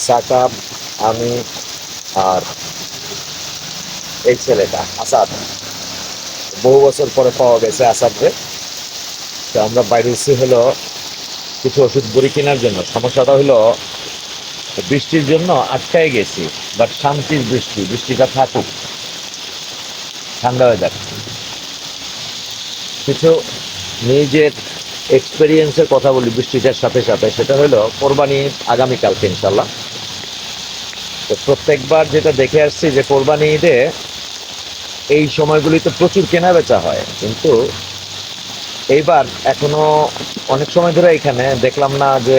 সাকাব, আমি আর এই ছেলেটা আসাদ। বহু বছর পরে পাওয়া গেছে আসাদকে। তো আমরা বাইরে এসে হলো কিছু ওষুধ বড়ি কেনার জন্য। সমস্যাটা হলো বৃষ্টির জন্য আটকায় গেছি, বাট শান্তির বৃষ্টি, বৃষ্টিটা থাকুক, ঠান্ডা হয়ে যাক। কিছু নিজের এক্সপেরিয়েন্সের কথা বলি বৃষ্টিটার সাথে সাথে, সেটা হলো কোরবানি আগামীকালকে ইনশাল্লাহ। তো প্রত্যেকবার যেটা দেখে আসছি যে কোরবানি ঈদে এই সময়গুলিতে প্রচুর কেনা বেচা হয়, কিন্তু এইবার এখনো অনেক সময় ধরে এখানে দেখলাম না যে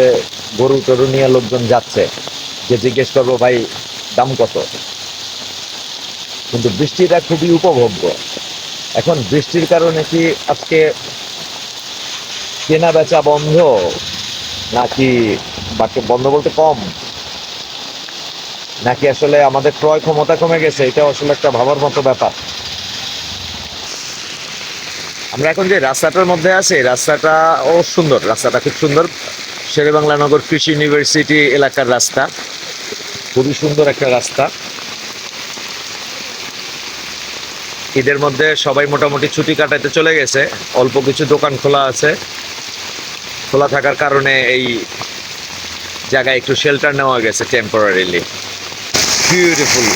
গরু টরু নিয়ে লোকজন যাচ্ছে, যে জিজ্ঞেস করবো ভাই দাম কত। কিন্তু বৃষ্টিটা খুবই উপভোগ্য। এখন বৃষ্টির কারণে কি আজকে কেনা বেচা বন্ধ, নাকি বাকি বন্ধ বলতে কম, নাকি আসলে আমাদের ক্রয় ক্ষমতা কমে গেছে, এটা আসলে একটা ভাবার মতো ব্যাপার। আমরা এখন যে রাস্তাটার মধ্যে আছি, রাস্তাটা ও সুন্দর, রাস্তাটা খুব সুন্দর। শেরেবাংলা নগর কৃষি ইউনিভার্সিটি এলাকার রাস্তা, খুবই সুন্দর একটা রাস্তা। ঈদের মধ্যে সবাই মোটামুটি ছুটি কাটাতে চলে গেছে, অল্প কিছু দোকান খোলা আছে। খোলা থাকার কারণে এই জায়গায় একটু শেল্টার নেওয়া গেছে টেম্পোরারিলি। বিউটিফুল।